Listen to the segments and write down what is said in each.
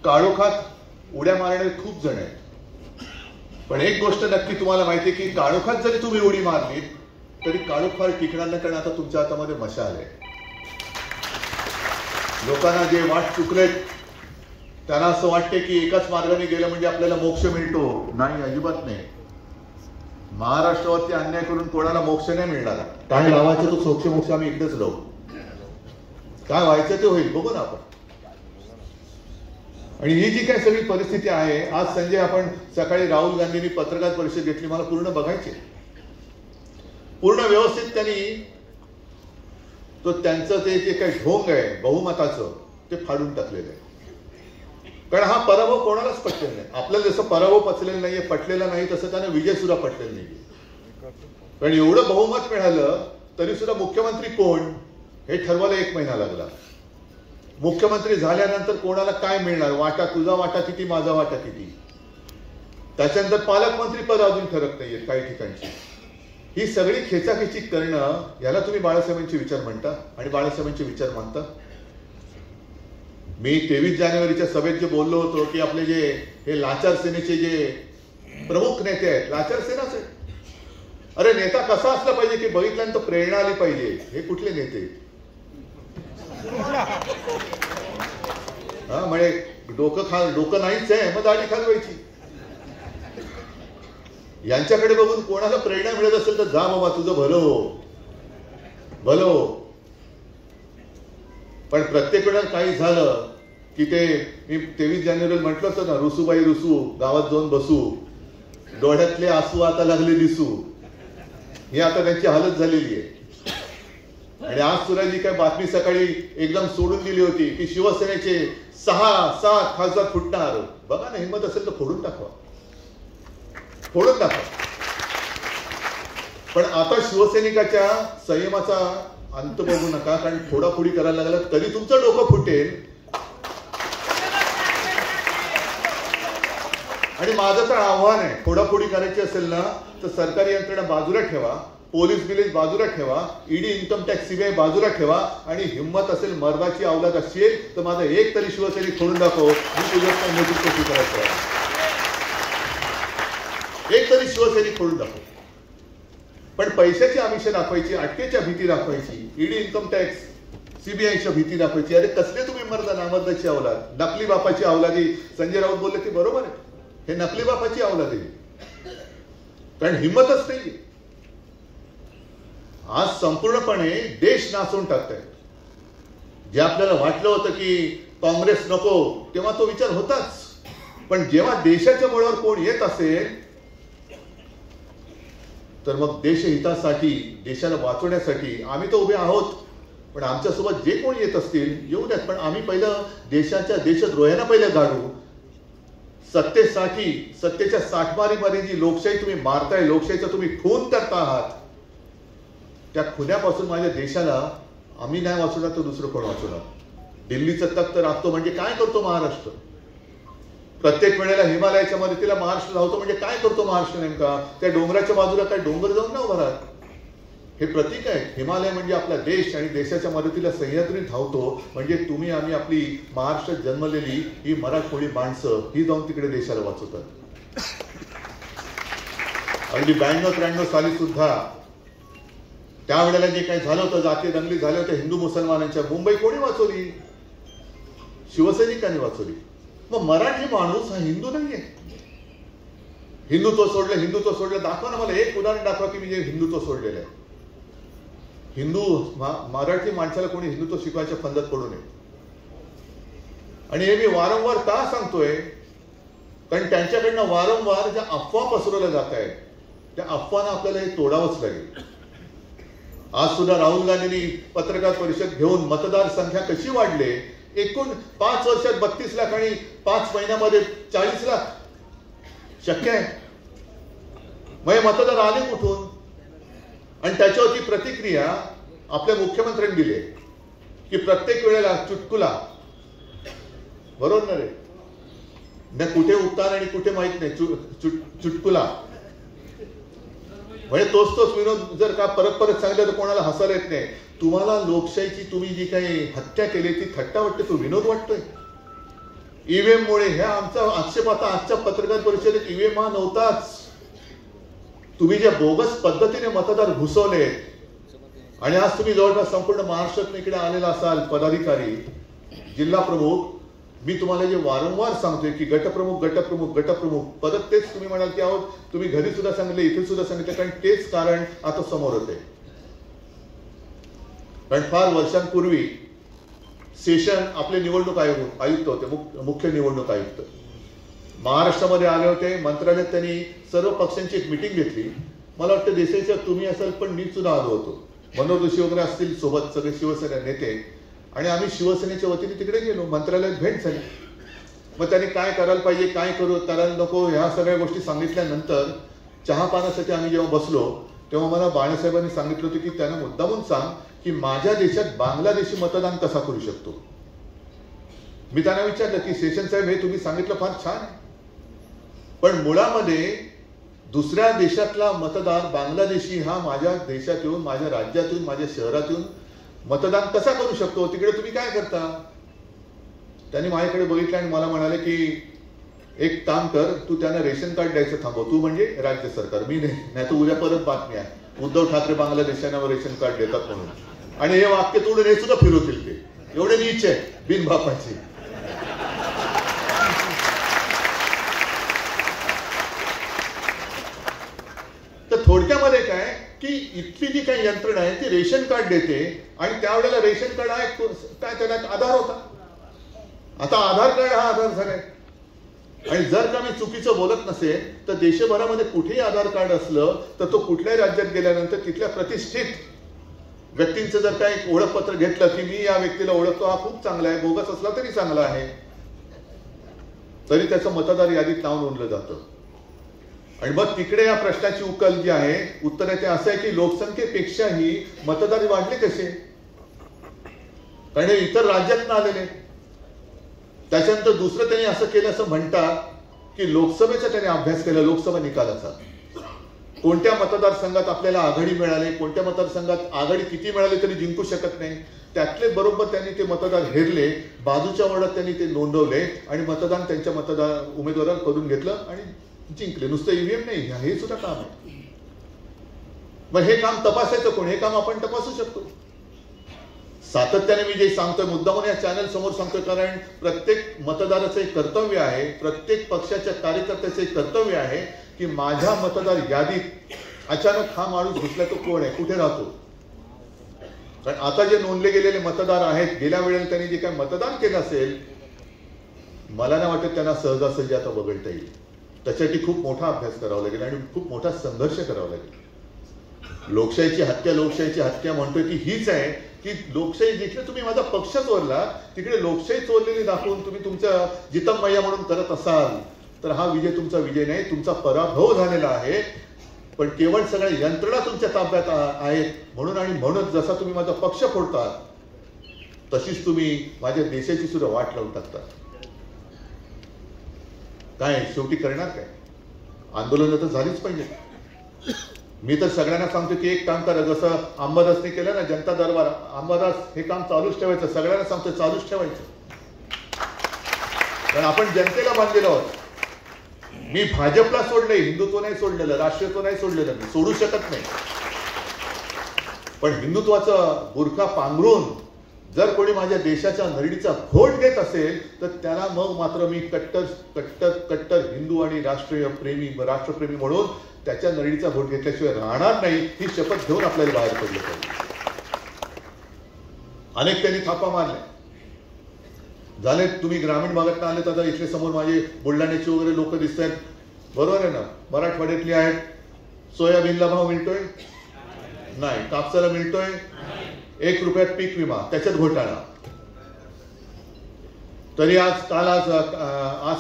काळोखात उड्या मारणारे खूप जण आहेत, पण एक गोष्ट नक्की तुम्हाला माहिती आहे की काळोखात जरी तुम्ही उडी मारली तरी काळोख फार टिकणार नाही, कारण आता तुमच्या हातामध्ये मशाल आहे. लोकांना जे वाट चुकलेत त्यांना असं वाटते की एकाच मार्गाने गेलं म्हणजे आपल्याला मोक्ष मिळतो. नाही, अजिबात नाही. महाराष्ट्रावरती अन्याय करून कोणाला मोक्ष नाही मिळणार. काय लावायचं तो सोक्ष मोक्ष आम्ही इकडेच राहू. काय व्हायचं ते होईल, बघू ना आपण. आणि ही जी काही सगळी परिस्थिती आहे, आज संजय आपण सकाळी राहुल गांधींनी पत्रकार परिषद घेतली, मला पूर्ण बघायचे. पूर्ण व्यवस्थित त्यांनी त्यांचं ते जे काही ढोंग आहे बहुमताचं ते फाडून टाकलेलं आहे. कारण हा पराभव कोणालाच पटलेला नाही. आपल्याला जसं पराभव पचलेला नाहीये, पटलेला नाही, तसं त्याने विजय सुद्धा पटलेला नाही. कारण एवढं बहुमत मिळालं तरी सुद्धा मुख्यमंत्री कोण हे ठरवायला 1 महिना लागला. मुख्यमंत्री झाल्यानंतर कोणाला काय मिळणार, वाटा तुझा वाटा किती, माझा वाटा किती. त्याच्यानंतर पालकमंत्री पद अजून ठरत नाहीये काही ठिकाणची. ही सगळी खेचाखेची करणं, याला तुम्ही बाळासाहेबांचे विचार म्हणता आणि बाळासाहेबांचे विचार मानता. मी 23 जानेवारीच्या सभेत जे बोललो होतो की आपले जे हे लाचार सेनेचे जे प्रमुख नेते आहेत, लाचार सेनाच आहे. अरे नेता कसा असला पाहिजे की बघितल्यानंतर प्रेरणा आली पाहिजे. हे कुठले नेते? हा, म्हणजे डोकं नाहीच आहे, मग दाढी खालवायची. यांच्याकडे बघून कोणाला प्रेरणा मिळत असेल तर जा बाबा, तुझं भलो. पण प्रत्येक वेळेला काही झालं की ते मी 23 जानेवारीला म्हटलं होतं ना, रुसूबाई रुसू, गावात जाऊन बसू, डोळ्यातले आसू आता लागले दिसू. ही आता त्यांची हालत झालेली आहे. आणि आज सुद्धा जी काय बातमी सकाळी एकदम सोडून दिली होती की शिवसेनेचे 6-7 खासदार फुटणार. बघा ना, हिंमत असेल तर फोडून टाकवा. पण आता शिवसैनिकाच्या संयमाचा अंत बघू नका, कारण फोडाफोडी करायला लागला तरी तुमचं डोकं फुटेल. आणि माझं तर आव्हान आहे, फोडाफोडी करायची असेल ना तर सरकारी यंत्रणा बाजूला ठेवा, पोलीस बिलीस बाजूला ठेवा, ईडी, इन्कम टॅक्स, सीबीआय बाजूला ठेवा, आणि हिंमत असेल, मर्दाची अवलाद असेल तर माझा एक तरी शिवसैनिक फोडून दाखव. मी तुझ्या नेतृत्व स्वीकारायचं, एक तरी शिवसैनिक फोडून दाखव. पण पैशाची आमिष दाखवायची, अटकेच्या भीती दाखवायची, ईडी, इन्कम टॅक्स, सीबीआयच्या भीती दाखवायची. अरे कसले तुम्ही मर्दा, नामर्दाची अवलाद, नकली बापाची अवलादी. संजय राऊत बोलले ते बरोबर आहे, हे नकली बापाची अवलादी. कारण हिंमतच नाही. आज संपूर्णपणे देश नाचवून टाकतायत. जे आपल्याला वाटलं होतं की काँग्रेस नको, तेव्हा तो विचार होताच. पण जेव्हा देशाच्या बळावर कोण येत असेल तर मग देशहितासाठी, देशाला वाचवण्यासाठी आम्ही तर उभे आहोत. पण आमच्यासोबत जे कोण येत असतील येऊ द्यात, पण आम्ही पहिलं देशद्रोह्यांना पहिलं गाडू. सत्तेसाठी, सत्तेच्या साठमारीमध्ये जी लोकशाही तुम्ही मारताय, लोकशाहीचा तुम्ही खून करता आहात, त्या खुन्यापासून माझ्या देशाला आम्ही नाही वाचवणार तर दुसरं कोण वाचवणार. दिल्लीचं तख्त राखतो म्हणजे काय करतो महाराष्ट्र? प्रत्येक वेळेला हिमालयाच्या मदतीला महाराष्ट्र धावतो म्हणजे काय करतो महाराष्ट्र नेमका? त्या डोंगराच्या बाजूला काय डोंगर जाऊन ना उभा राहत. हे प्रतीक आहे. हिमालय म्हणजे आपला देश आणि देशाच्या मदतीला सह्याद्री धावतो म्हणजे तुम्ही आम्ही, आपली महाराष्ट्रात जन्मलेली ही मराठमोळी माणसं ही जाऊन तिकडे देशाला वाचवतात. अगदी 92-93 साली सुद्धा त्यावेळेला जे काही झालं होतं, जातीय दंगली झाल्या होत्या हिंदू मुसलमानांच्या, मुंबई कोणी वाचवली? शिवसैनिकांनी वाचवली. मग मराठी माणूस हा हिंदू नाहीये. हिंदुत्व सोडलं दाखवा ना मला एक उदाहरण दाखवा की मी जे हिंदुत्व सोडलेलं आहे. मराठी माणसाला कोणी हिंदुत्व शिकवायच्या फंदात पडू नये. आणि हे मी वारंवार का सांगतोय? कारण त्यांच्याकडनं वारंवार ज्या अफवा पसरवल्या जात आहेत त्या अफवांना आपल्याला हे तोडावंच लागेल. आज सुद्धा राहुल गांधींनी पत्रकार परिषद घेऊन मतदार संख्या कशी वाढले, एकूण 5 वर्षात 32 लाख आणि 5 महिन्यामध्ये 40 लाख शक्य आहे. मग मतदार आले कुठून? आणि त्याच्यावरती प्रतिक्रिया आपल्या मुख्यमंत्र्यांनी दिली की प्रत्येक वेळेला चुटकुला, बरोबर ना, कुठे उत्तर आणि कुठे माहित नाही, चुटकुला म्हणजे तोच विनोद जर का परत सांगितलं तर कोणाला हसायला येत नाही. तुम्हाला लोकशाहीची तुम्ही जी काही हत्या केली ती थट्टा वाटते, तो विनोद वाटतोय. ईव्हीएम मुळे ह्या आमचा आक्षेप आता आजच्या पत्रकार परिषदेत ईव्हीएम हा नव्हताच. तुम्ही जे बोगस पद्धतीने मतदार घुसवले आणि आज तुम्ही जवळपास संपूर्ण महाराष्ट्रात इकडे आलेला असाल पदाधिकारी, जिल्हा प्रमुख, मी तुम्हाला जे वारंवार सांगतोय की गटप्रमुख गटप्रमुख गटप्रमुख, परत तेच तुम्ही म्हणाल की आहोत तुम्ही घरी सुद्धा सांगितले, इथे सुद्धा सांगितले, कारण तेच कारण आता समोर होते. कारण फार वर्षांपूर्वी सेशन आपले निवडणूक आयुक्त होते, मुख्य निवडणूक आयुक्त महाराष्ट्रामध्ये आले होते. मंत्रालयात त्यांनी सर्व पक्षांची एक मिटिंग घेतली. मला वाटतं देशाच्या तुम्ही असाल पण मी सुद्धा आलो होतो, मनोहर जोशी वगैरे असतील सोबत, सगळे शिवसेना नेते, आणि आम्ही शिवसेनेच्या वतीने तिकडे गेलो. मंत्रालयात भेट झाली. मग त्यांनी काय करायला पाहिजे, काय करायला नको, ह्या सगळ्या गोष्टी सांगितल्यानंतर चहा पाण्यासाठी आम्ही जेव्हा बसलो तेव्हा मला बाळासाहेबांनी सांगितलं होतं की त्यांना मुद्दामून सांग की माझ्या देशात बांगलादेशी मतदान कसा करू शकतो. मी त्यांना विचारलं की सेशन साहेब हे तुम्ही सांगितलं फार छान आहे, पण मुळामध्ये दुसऱ्या देशातला मतदार बांगलादेशी हा माझ्या देशात येऊन, माझ्या राज्यातून, माझ्या शहरात येऊन मतदान कसा करू शकतो, तिकडे तुम्ही काय करता. त्यांनी माझ्याकडे बघितलं आणि मला म्हणाले की एक काम कर, तू त्यांना रेशन कार्ड द्यायचं थांबव. तू म्हणजे राज्य सरकार, मी नाही तर उद्या परत बातमी आहे उद्धव ठाकरे बांगलादेशांना रेशन कार्ड देतात म्हणून, आणि हे वाक्य तोडून हे सुद्धा फिरवतील. ते एवढे नीच आहे बिनबापाची. तर थोडक्यामध्ये काय की इथली जी काही यंत्रणा आहे ती रेशन कार्ड देते, आणि त्यावेळेला रेशन कार्ड आहे काय, त्याला आधार होता. आता आधार कार्ड हा आधार झालाय. आणि जर का मी चुकीचं बोलत नसेल तर देशभरामध्ये कुठेही आधार कार्ड असलं तर तो कुठल्याही राज्यात गेल्यानंतर तिथल्या प्रतिष्ठित व्यक्तींचं जर काही ओळखपत्र घेतलं की मी या व्यक्तीला ओळखतो, हा खूप चांगला आहे, बोगस असला तरी चांगला आहे, तरी त्याचं मतदार यादीत नाव नोंदलं जातं. आणि मग तिकडे या प्रश्नाची उकल जी आहे, उत्तर आहे ते असं आहे की लोकसंख्येपेक्षाही मतदार वाढले कसे, कारण हे इतर राज्यातून आलेले. त्याच्यानंतर दुसरं त्यांनी असं केलं असं म्हणतात की लोकसभेचा त्यांनी अभ्यास केला, लोकसभा निकालाचा. कोणत्या मतदारसंघात आपल्याला आघाडी मिळाली, कोणत्या मतदारसंघात आघाडी किती मिळाली तरी जिंकू शकत नाही, त्यातले बरोबर त्यांनी ते मतदार हेरले, बाजूच्या वॉर्डात त्यांनी ते नोंदवले आणि मतदान त्यांच्या उमेदवाराला करून घेतलं आणि जिंकले. नुसतं ईव्हीएम नाही, हे सुद्धा काम आहे. मग हे काम तपासायचं कोण, हे काम आपण तपासू शकतो. सातत्याने मी जे सांगतोय, मुद्दामून या चॅनल समोर सांगतोय, कारण प्रत्येक मतदाराचं एक कर्तव्य आहे, प्रत्येक पक्षाच्या कार्यकर्त्याचं एक कर्तव्य आहे की माझ्या मतदार यादीत अचानक हा माणूस घुसला तो कोण आहे, कुठे राहतो. कारण आता जे नोंदले गेलेले मतदार आहेत, गेल्या वेळेला त्यांनी जे काही मतदान केलं असेल, मला नाही वाटत त्यांना सहजासहजी आता वगळता येईल. त्याच्यासाठी खूप मोठा अभ्यास करावा लागेल आणि खूप मोठा संघर्ष करावा लागेल. लोकशाहीची हत्या म्हणतोय ती हीच आहे की लोकशाही जिथे तुम्ही माझा पक्ष चोरला तिकडे लोकशाही चोरलेली दाखवून तुम्ही तुमच्या जितमय्या म्हणून करत असाल तर हा विजय तुमचा विजय नाही, तुमचा पराभव झालेला आहे. पण केवळ सगळ्या यंत्रणा तुमच्या ताब्यात आहेत म्हणून, आणि म्हणून जसा तुम्ही माझा पक्ष फोडतात तशीच तुम्ही माझ्या देशाची सुद्धा वाट लावून टाकतात. काय शेवटी करणार काय, आंदोलन तर झालीच पाहिजे. मी तर सगळ्यांना सांगतो की एक काम करा, जसं अंबादासने केलं ना जनता दरबार, अंबादास हे काम चालूच ठेवायचं. सगळ्यांना सांगतो चालूच ठेवायचं, कारण आपण जनतेला बांधलेलो आहोत. मी भाजपला सोडले, हिंदुत्व नाही सोडलेलं, राष्ट्रीयत्व नाही सोडलेलं, मी सोडू शकत नाही. पण हिंदुत्वाचा बुरखा पांघरून जर कोणी माझ्या देशाच्या नरडीचा घोट घेत असेल तर त्याला मग मात्र मी कट्टर कट्टर कट्टर हिंदू आणि राष्ट्रप्रेमी म्हणून त्याच्या नरडीचा घोट घेतल्याशिवाय राहणार नाही, ही शपथ घेऊन आपल्याला बाहेर पडलं पाहिजे. अनेक त्यांनी थापा मारल्या झाले. तुम्ही ग्रामीण भागात आले तर इथले समोर माझे बुलढाण्याचे वगैरे लोक दिसत आहेत, बरोबर आहे ना. मराठवाड्यातली आहेत. सोयाबीनला भाव मिळतोय नाही, कापसाला मिळतोय 1 रुपयात पीक विमा, त्याच्यात घोटाळा. तरी आज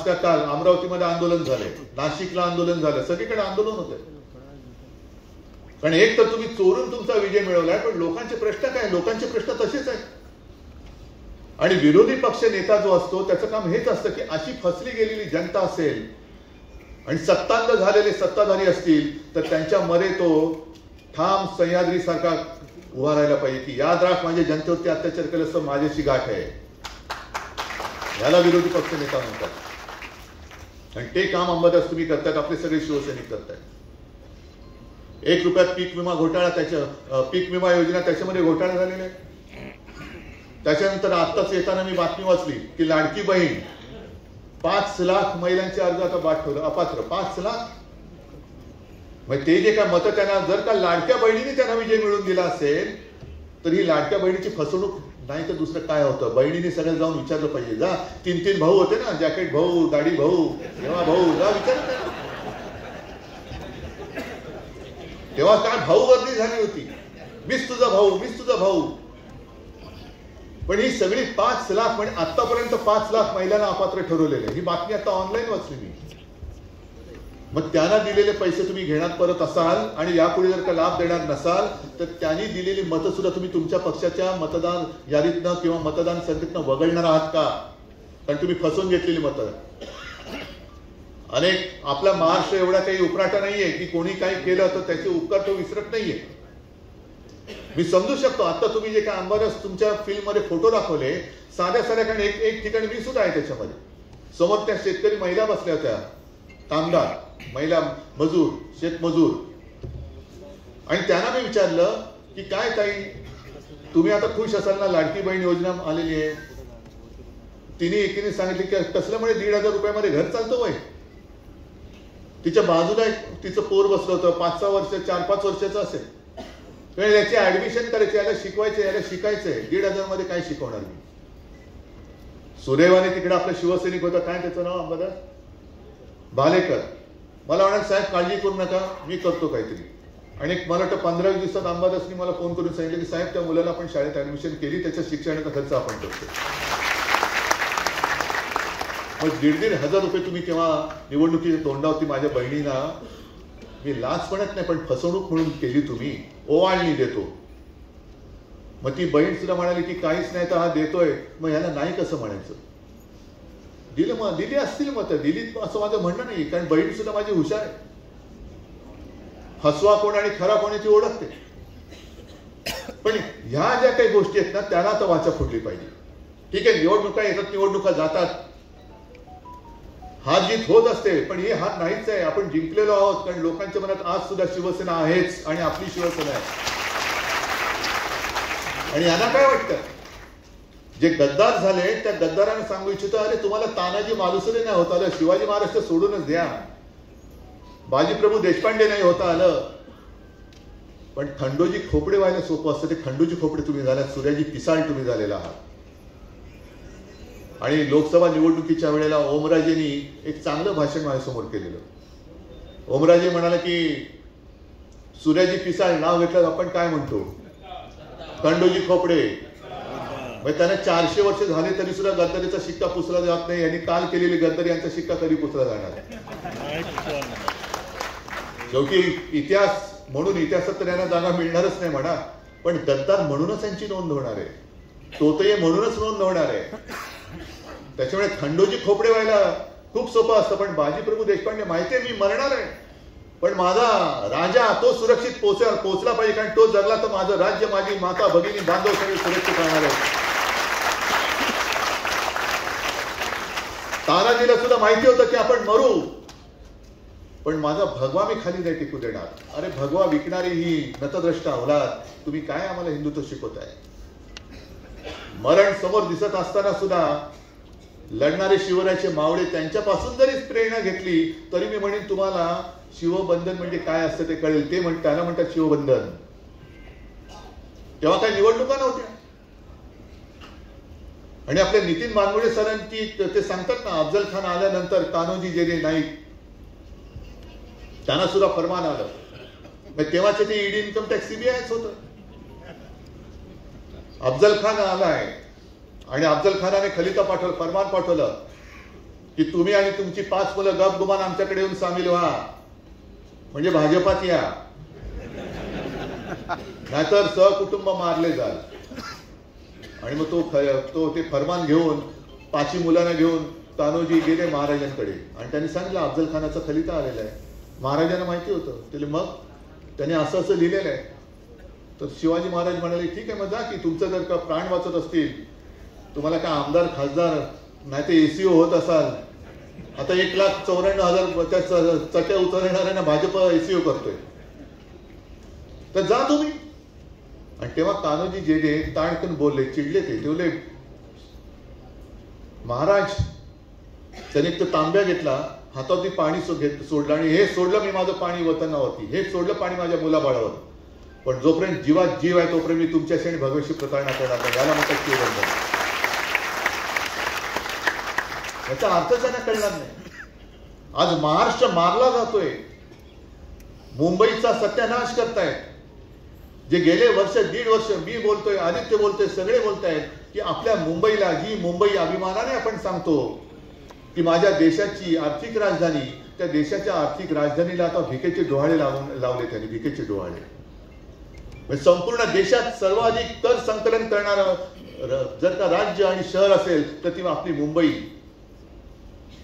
का काल अमरावतीमध्ये आंदोलन झाले, नाशिकला आंदोलन झालं, सगळीकडे आंदोलन होते. कारण एक तर तुम्ही चोरून तुमचा विजय मिळवलाय, पण लोकांचे प्रश्न काय, लोकांचे प्रश्न तसेच आहेत. आणि विरोधी पक्ष नेता जो असतो त्याचं काम हेच असतं की अशी फसली गेलेली जनता असेल आणि सत्तांध झालेले सत्ताधारी असतील तर त्यांच्या मध्ये तो ठाम सह्याद्री सारखा उभा राहायला पाहिजे की याद राख, माझ्या जनतेवरती अत्याचार केलं असतं माझ्याशी गाठ आहे. ह्याला विरोधी पक्ष नेता म्हणतात. आणि ते काम अंबादास तुम्ही करतायत, आपले सगळे शिवसैनिक करतायत. 1 रुपयात पीक विमा घोटाळा, पीक विमा योजना त्याच्यामध्ये घोटाळा झालेला आहे. त्याच्यानंतर आत्ताच येताना मी बातमी वाचली की लाडकी बहीण 5 लाख महिलांचे अर्ज आता बाद ठेवलं, अपात्र 5 लाख. मग ते जे काय मतं त्यांना, जर का लाडक्या बहिणीने त्यांना विजय मिळवून दिला असेल तर ही लाडक्या बहिणीची फसवणूक नाही तर दुसरं काय होतं. बहिणीने सगळं जाऊन विचारलं पाहिजे. जा 3 भाऊ होते ना, जॅकेट भाऊ, दाढी भाऊ, तेव्हा भाऊ, जा विचारलं त्यांना. तेव्हा काय भाऊ वर्दी झाली होती, मीच तुझा भाऊ, मीच तुझा भाऊ. पण ही सगळी 5 लाख म्हणजे आतापर्यंत 5 लाख महिलांना अपात्र ठरवलेले. ही बातमी आता ऑनलाईन वाचली मी. मग त्यांना दिलेले पैसे तुम्ही घेणार परत असाल आणि यापुढे जर का लाभ देणार नसाल तर त्यांनी दिलेली मतं सुद्धा तुम्ही तुमच्या पक्षाच्या मतदान यादीतनं किंवा मतदान संख्येतनं वगळणार आहात का? कारण तुम्ही फसवून घेतलेली मतं. अनेक आपला महाराष्ट्र एवढा काही उपराटा नाहीये की कोणी काही केलं तर त्याचे उपकार तो विसरत नाहीये. मी समजू शकतो. आता तुम्ही जे काय अंबादास तुमच्या फिल्म मध्ये फोटो दाखवले, साध्या साध्या कारण एक ठिकाणी मी सुद्धा आहे त्याच्यामध्ये. समोर त्या शेतकरी महिला बसल्या होत्या, कामगार महिला मजूर, शेतमजूर. आणि त्यांना मी विचारलं की काय ताई तुम्ही आता खुश असाल ना, लाडकी बहीण योजना आलेली आहे. तिने एकीने सांगितले की कसल्यामुळे 1,500 रुपयामध्ये घर चालतं वय. तिच्या बाजूला तिचं पोर बसलं होतं, 5-6 वर्ष, 4-5 वर्षाचं असेल. याची ऍडमिशन करायची, याला शिकवायचं, याला शिकायचंय. 1,500 मध्ये काय शिकवणार मी? सुदैवाने तिकडे आपला शिवसैनिक होता, काय त्याचं नाव, अंबादास भालेकर. मला म्हणाल साहेब काळजी करू नका, मी करतो काहीतरी. आणि मला वाटतं 15 दिवसात अंबादासनी मला फोन करून सांगितलं की साहेब त्या मुलाला आपण शाळेत ऍडमिशन केली, त्याच्या शिक्षणाचा खर्च आपण करतो. मग 1,500 रुपये तुम्ही तेव्हा निवडणुकीच्या तोंडावरती माझ्या बहिणीला मी लाच म्हणत नाही पण फसवणूक म्हणून केली तुम्ही, ओवाळणी देतो. मग ती बहीण सुद्धा म्हणाली की काहीच नाही तर हा देतोय, मग ह्याला नाही कसं म्हणायचं. दिलं, मग दिली असतील मत, दिली असं माझं म्हणणं नाही. कारण बहीण सुद्धा माझी हुशार आहे. फसवा कोण आणि खरा कोणाची ओळखते. पण ह्या ज्या काही गोष्टी आहेत ना त्याला तर वाचा फुटली पाहिजे. ठीक आहे, निवडणुका येतात, निवडणुका जातात, हार जीत होत असते, पण ही हार नाहीच आहे. आपण जिंकलेलो आहोत. कारण लोकांच्या मनात आज सुद्धा शिवसेना आहेच आणि आपली शिवसेना आहे. आणि यांना काय वाटतं, जे गद्दार झाले त्या गद्दारांना सांगू इच्छितो, अरे तुम्हाला तानाजी मालुसरे नाही होता आलं, शिवाजी महाराज सोडूनच द्या, बाजीप्रभू देशपांडे नाही होता आलं. पण खंडोजी खोपडे व्हायला सोपं असतं. ते खंडोजी खोपडे तुम्ही झालात, सूर्याजी पिसाळ तुम्ही झालेला आहात. आणि लोकसभा निवडणुकीच्या वेळेला ओमराजेंनी एक चांगलं भाषण माझ्यासमोर केलेलं. ओमराजे म्हणाले की सूर्याजी पिसाळ नाव घेतलं आपण काय म्हणतो, खंडोजी खोपडे. मग त्यांना 400 वर्ष झाले तरी सुद्धा गद्दारीचा शिक्का पुसला जात नाही. यांनी काल केलेली गद्दारी यांचा शिक्का कधी पुसला जाणार. शेवटी इतिहास म्हणून इतिहासात तर यांना जागा मिळणारच नाही म्हणा, पण गद्दार म्हणूनच यांची नोंद होणार आहे, तोतये म्हणूनच नोंद होणार आहे. त्याच्यामुळे खंडोजी खोपडे व्हायला खूप सोपं असतं. पण बाजीप्रभू देशपांडे माहितीये मी मरणार आहे, पण माझा राजा तो सुरक्षित पोहोचला पाहिजे. कारण तो जगला तर माझं राज्य, माझी माता, भगिनी, बांधव सगळे सुरक्षित राहणार आहे. तानाजीला सुद्धा माहिती होतं की आपण मरू, पण माझा भगवा मी खाली नाही टिकू देणार. अरे भगवा विकणारी ही नतद्रष्ट अवलाद, तुम्ही काय आम्हाला हिंदुत्व शिकवताय? मरण समोर दिसत असताना सुद्धा लढणारे शिवरायाचे मावळे त्यांच्यापासून जरी प्रेरणा घेतली तरी मी म्हणेन तुम्हाला शिवबंधन म्हणजे काय असतं ते कळेल. ते त्याला म्हणतात शिवबंधन. तेव्हा काही निवडणुका नव्हत्या. आणि आपले नितीन मानगुडे सरांची ते सांगतात ना, अफजल खान आल्यानंतर कान्होजी जेरे नाईक त्यांना सुद्धा फरमान आलं. तेव्हाचे ते ईडी, इन्कम टॅक्स, सीबीआयच होतं. अफजल खान आलाय आणि अफजल खानाने खलिता फरमान पाठवलं की तुम्ही आणि तुमची 5 मुलं गपगुमान आमच्याकडे येऊन सामील व्हा, म्हणजे भाजपात या, नाहीतर सहकुटुंब मारले जाल. आणि मग तो ते फरमान घेऊन 5 मुलांना घेऊन कान्होजी गेले महाराजांकडे आणि त्यांनी सांगितलं अफजल खानाचा खलिता आलेला आहे. महाराजांना माहिती होतं. त्याला मग त्याने असं असं लिहिलेलं आहे. तर शिवाजी महाराज म्हणाले ठीक आहे, मग जा की तुमचं जर का प्राण वाचत असतील, तुम्हाला काय आमदार खासदार नाही ते एसीओ होत असाल. आता 1,94,000 त्या चट्या उचलणाऱ्यांना भाजप एसीओ करतोय. तर जा तुम्ही. आणि तेव्हा कान्होजी जेजे ताडकन बोलले, चिडले. ते बोलले, महाराज त्याने एक तर तांब्या घेतला, हातावरती पाणी सोडलं आणि हे सोडलं मी माझं पाणी वतनावरती, हे सोडलं पाणी माझ्या मुलाबाळावर, पण जोपर्यंत जीवात जीव आहे तोपर्यंत मी तुमच्याशी आणि भगवशी प्रतारणा करणार नाही. याला म्हणतात केवळ. याचा अर्थ त्यांना कळणार नाही. आज महाराष्ट्र मारला जातोय. मुंबईचा सत्यानाश करतायत. जे गेले वर्ष, 1.5 वर्ष मी बोलतोय, आदित्य बोलतोय, सगळे बोलतायत की आपल्या मुंबईला, जी मुंबई अभिमानाने आपण सांगतो की माझ्या देशाची आर्थिक राजधानी, त्या देशाच्या आर्थिक राजधानीला आता भिकेचे डोहाळे लावले त्यांनी. भिकेचे डोहाळे. संपूर्ण देशात सर्वाधिक कर संकलन करणारं जर का राज्य आणि शहर असेल तर ती आपली मुंबई.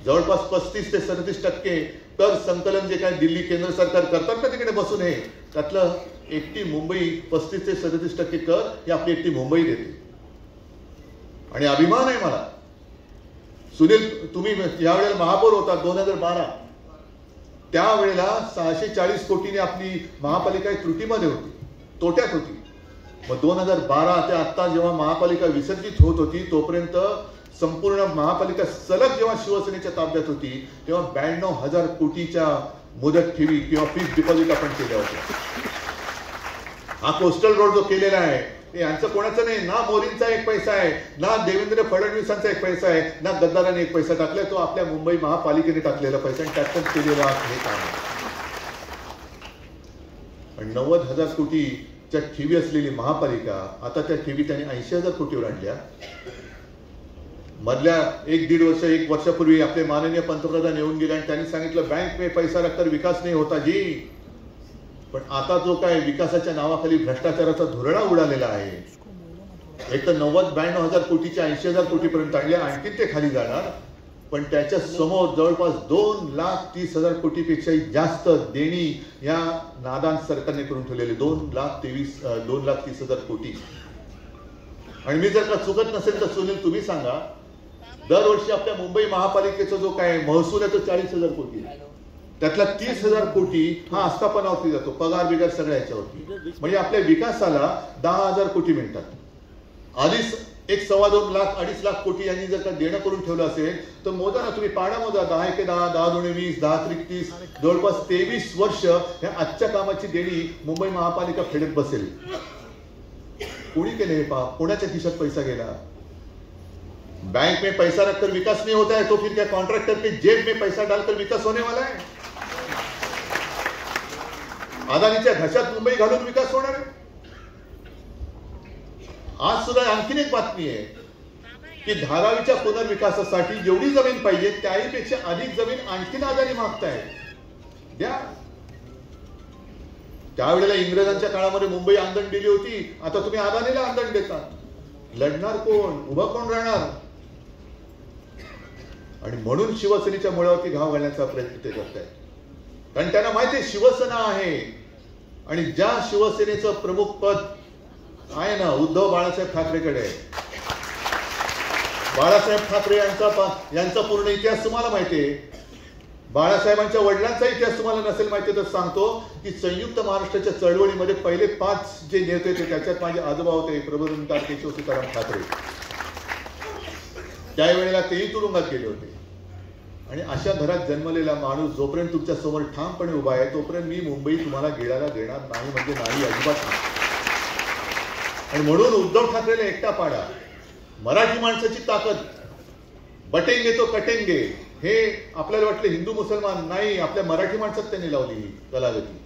जवळपास 35 ते 37% कर संकलन जे काय दिल्ली केंद्र सरकार करतात ना तिकडे बसून, हे त्यातलं एकटी मुंबई 35 ते 37% कर ही आपली एकटी मुंबई देते. आणि अभिमान आहे मला. सुनील, तुम्ही यावेळेला महापौर होता 2012, त्यावेळेला 640 कोटीने आपली महापालिका त्रुटीमध्ये होती, तोट्यात होती. मग 2012 ते आता जेव्हा महापालिका विसर्जित होत होती तोपर्यंत संपूर्ण महापालिका सलग जेव्हा शिवसेनेच्या ताब्यात होती तेव्हा 92,000 कोटीच्या मुदत ठेवी किंवा फिक्स डिपॉझिट आपण केल्या होत्या. हा कोस्टल रोड जो केलेला आहे ते यांचं कोणाचं नाही. ना मोदींचा एक पैसा आहे, ना देवेंद्र फडणवीसांचा एक पैसा आहे, ना गद्दाराने एक पैसा टाकलाय. तो आपल्या मुंबई महापालिकेने टाकलेला पैसा आणि त्यातच केलेला हे काम आहे. आणि 90,000 कोटीच्या ठेवी असलेली महापालिका आता त्या ठेवी त्यांनी 80,000 कोटीवर आणल्या. मधल्या 1-1.5 वर्ष, 1 वर्षापूर्वी आपले माननीय पंतप्रधान येऊन गेले आणि त्यांनी सांगितलं बँक में पैसा रखकर विकास नाही होता जी. पण आता जो काय विकासाच्या नावाखाली भ्रष्टाचाराचा धुरळा उडालेला आहे, एक तर 92,000 कोटीच्या 80,000 कोटीपर्यंत आणले, आणखी ते खाली जाणार. पण त्याच्या समोर जवळपास 2,30,000 कोटीपेक्षाही जास्त देणी या नादान सरकारने करून ठेवलेले. 2,30,000 कोटी. आणि मी जर का चुकत नसेल तर सुनील तुम्ही सांगा, दरवर्षी आपल्या मुंबई महापालिकेचा जो काय महसूल आहे तो 40,000 कोटी. त्यातला 30,000 कोटी हा आस्थापनावरती जातो, पगार बिगार सगळ्या याच्यावरती. म्हणजे आपल्या विकासाला 10,000 कोटी मिळतात. आधीच 1.25 लाख 2.5 लाख कोटी यांनी जर का देणं करून ठेवलं असेल तर मोजा ना तुम्ही, पाडा मोजा. 10 × 10, 10 × 20, 10 × 30, जवळपास 23 वर्ष ह्या आजच्या कामाची देणी मुंबई महापालिका फेडत बसेल. कोणी केले हे पहा, कोणाच्या खिशात पैसा गेला. बैंक में पैसा रखकर विकास नहीं होता है तो फिर क्या कॉन्ट्रैक्टर के जेब में पैसा डालकर विकास होने वाला है? अदानीच्या घशात मुंबई घालून विकास होणार आहे? आज सुद्धा आणखीन एक बातमी आहे की धारावीच्या पुनर्विकासासाठी जेवढी जमीन पाहिजे त्याहीपेक्षा अधिक जमीन आणखीन अदानी मागतायत. द्या. त्यावेळेला इंग्रजांच्या काळामध्ये मुंबई आंदण दिली होती, आता तुम्ही अदानीला आंदण देता. लढणार कोण? उभं कोण राहणार? आणि म्हणून शिवसेनेच्या मुळावरती घाव घालण्याचा प्रयत्न ते करतायत. कारण त्यांना माहिती आहे शिवसेना आहे आणि ज्या शिवसेनेचं प्रमुख पद आहे ना उद्धव बाळासाहेब ठाकरेकडे आहे. बाळासाहेब ठाकरे यांचा पूर्ण इतिहास तुम्हाला माहिती आहे. बाळासाहेबांच्या वडिलांचा इतिहास तुम्हाला नसेल माहिती तर सांगतो की संयुक्त महाराष्ट्राच्या चळवळीमध्ये पहिले 5 जे नेते होते त्याच्यात माझे आजोबा होते प्रबोधनकार केशव सीताराम ठाकरे. त्यावेळेला तेही तुरुंगात गेले होते. आणि अशा घरात जन्मलेला माणूस जोपर्यंत तुमच्या समोर ठामपणे उभा आहे तोपर्यंत मी मुंबई तुम्हाला गेल्याला देणार नाही, म्हणजे नाही, अजिबात नाही. आणि म्हणून उद्धव ठाकरेला एकटा पाडा. मराठी माणसाची ताकद, बटेंगे तो कटेंगे, हे आपल्याला वाटलं हिंदू मुसलमान, नाही, आपल्या मराठी माणसात त्यांनी लावली ही कलागती.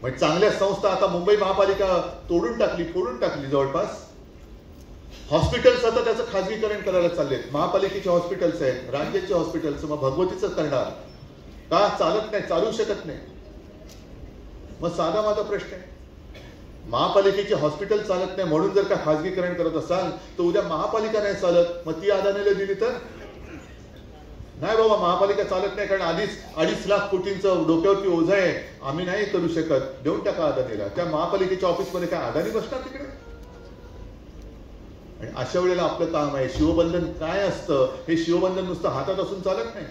म्हणजे चांगल्या संस्था आता मुंबई महापालिका तोडून टाकली, फोडून टाकली. जवळपास हॉस्पिटल्स आता त्याचं खाजगीकरण करायला चाललेत. महापालिकेचे हॉस्पिटल्स आहेत, राज्याचे हॉस्पिटल्स. मग भगवतीच करणार का? चालत नाही, चालू शकत नाही. मग साधा माझा प्रश्न आहे, महापालिकेचे हॉस्पिटल चालत नाही म्हणून जर का खाजगीकरण करत असाल तर उद्या महापालिका नाही चालत, मग ती अदानीला दिली तर? नाही बाबा, महापालिका चालत नाही कारण आधीच 2.5 लाख कोटींचं डोक्यावरती ओझं आहे, आम्ही नाही करू शकत, देऊन टाका अदानीला. त्या महापालिकेच्या ऑफिसमध्ये काय अदानी बसणार तिकडे? आणि अशा वेळेला आपलं काम आहे, शिवबंधन काय असतं हे शिवबंधन नुसतं हातात असून चालत नाही.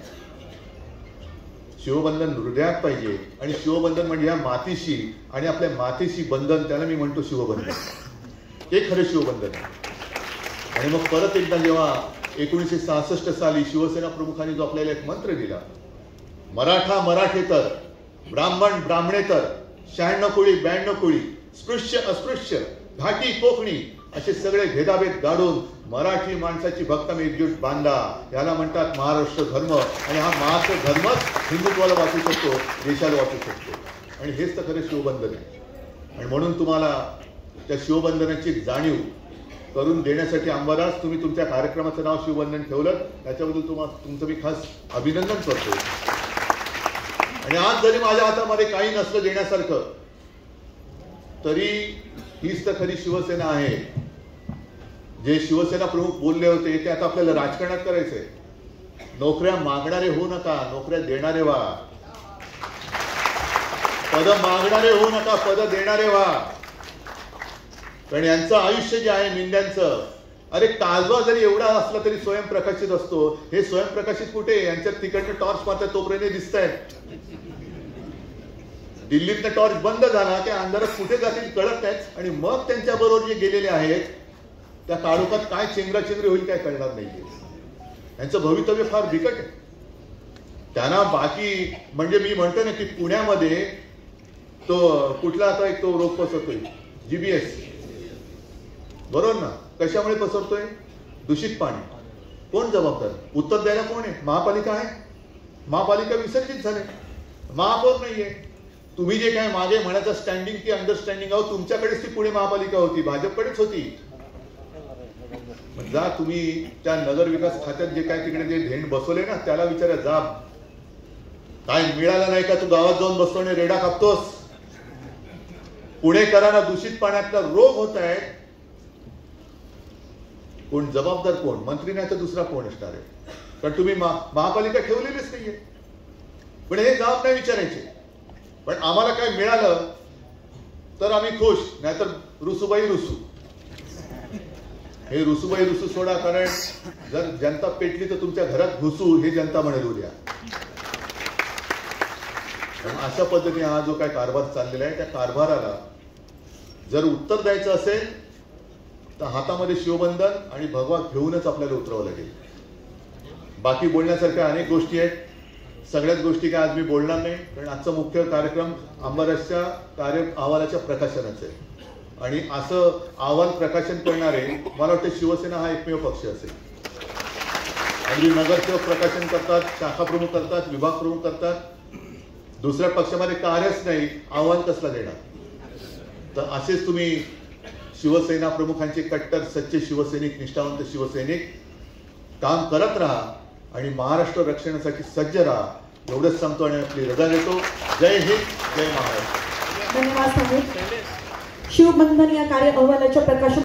शिवबंधन हृदयात पाहिजे. आणि शिवबंधन म्हणजे या मातीशी आणि आपल्या मातीशी बंधन, त्याला मी म्हणतो शिवबंधन. हे खरं शिवबंधन आहे. आणि मग परत एकदा जेव्हा 1966 साली शिवसेना प्रमुखांनी जो आपल्याला एक मंत्र दिला, मराठा मराठेतर, ब्राह्मण ब्राह्मणेतर, 96 कोळी 92 कोळी, स्पृश्य अस्पृश्य, घाटी कोकणी असे सगळे भेदाभेद गाडून मराठी माणसाची भक्कम एकजूट बांधा, याला म्हणतात महाराष्ट्र धर्म. आणि हा महाराष्ट्र धर्मच हिंदुत्वाला वाचू शकतो, देशाला वाचू शकतो. आणि हेच तर खरं शिवबंधन आहे. आणि म्हणून तुम्हाला त्या शिवबंधनाची जाणीव करून देण्यासाठी अंबादास, तुम्ही तुमच्या कार्यक्रमाचं नाव शिवबंधन ठेवलं, त्याच्याबद्दल तुमचं मी खास अभिनंदन करतो. आणि आज जरी माझ्या हातामध्ये काही नसलं देण्यासारखं, तरी हीच तर खरी शिवसेना आहे. जे शिवसेना प्रमुख बोलले होते ते आता आपल्याला राजकारणात करायचंय. नोकऱ्या मागणारे होऊ नका, नोकऱ्या देणारे व्हा. पद मागणारे होऊ नका, पद देणारे व्हा. कारण यांचं आयुष्य जे आहे मेंढ्यांचं, अरे काजवा जरी एवढा असला तरी स्वयंप्रकाशित असतो. हे स्वयंप्रकाशित कुठे? यांच्यात तिकडनं टॉर्च मारतात तोपर्यंत दिसत आहेत. दिल्लीतनं टॉर्च बंद झाला की अंधारात कुठे जातील कळत नाहीत. आणि मग त्यांच्या बरोबर जे गेलेले आहेत त्या काळोखात काय चेंगराचेंगरी होईल काय कळणार नाहीये. यांचं भवितव्य फार बिकट आहे. त्यांना बाकी म्हणजे मी म्हणतो ना की पुण्यामध्ये तो कुठला आता एक तो रोग पसरतोय, GBS, बरोबर ना? कशामुळे पसरतोय? दूषित पाणी. कोण जबाबदार? उत्तर द्यायला कोण आहे? महापालिका आहे. महापालिका विसर्जित झाले, महापौर नाहीये. तुम्ही जे काय मागे म्हणायचं स्टँडिंग की अंडरस्टँडिंग आहोत, तुमच्याकडेच ती पुणे महापालिका होती, भाजपकडेच होती. जा तुम्ही त्या नगर विकास खात्यात जे काय तिकडे जे धेंड बसवले ना, त्याला विचारा, जा काय मिळालं नाही का तू गावात जाऊन बसतो आणि रेडा कापतोस? पुणेकरांना दूषित पाण्यातला रोग होत आहे. कोण जबाबदार? कोण? मंत्री नाही तर दुसरा कोण असणार आहे? कारण तुम्ही महापालिका ठेवलेलीच नाहीये. पण हे जबाब नाही विचारायचे. पण आम्हाला काय मिळालं तर आम्ही खुश, नाहीतर रुसूबाई रुसू. हे रुसूबाई रुसू सोडा. कारण जर जनता पेटली तर तुमच्या घरात घुसू हे जनता म्हणेल उद्या. अशा पद्धतीने हा जो काय कारभार चाललेला आहे, त्या कारभाराला जर उत्तर द्यायचं असेल तर हातामध्ये शिवबंधन आणि भगवा घेऊनच आपल्याला उतरावं लागेल. बाकी बोलण्यासारख्या अनेक गोष्टी आहेत. सगळ्याच गोष्टी काय आज मी बोलणार नाही, कारण आजचा मुख्य कार्यक्रम अंबादासच्या कार्य अहवालाच्या प्रकाशनाचा आहे. आणि असं अहवाल प्रकाशन करणारे मला वाटतं शिवसेना हा एकमेव पक्ष असेल. अगदी नगरसेवक प्रकाशन करतात, शाखा प्रमुख करतात, विभाग प्रमुख करतात. दुसऱ्या पक्षामध्ये कार्यच नाही, अहवाल कसला देणार? तर असेच तुम्ही शिवसेना प्रमुखांचे कट्टर सच्चे शिवसैनिक, निष्ठावंत शिवसैनिक काम करत राहा आणि महाराष्ट्र रक्षणासाठी सज्ज राहा, एवढंच सांगतो आणि आपली रजा देतो. जय हिंद, जय महाराष्ट्र. धन्यवाद. शिवबंधन या कार्य अहवालाच्या प्रकाशन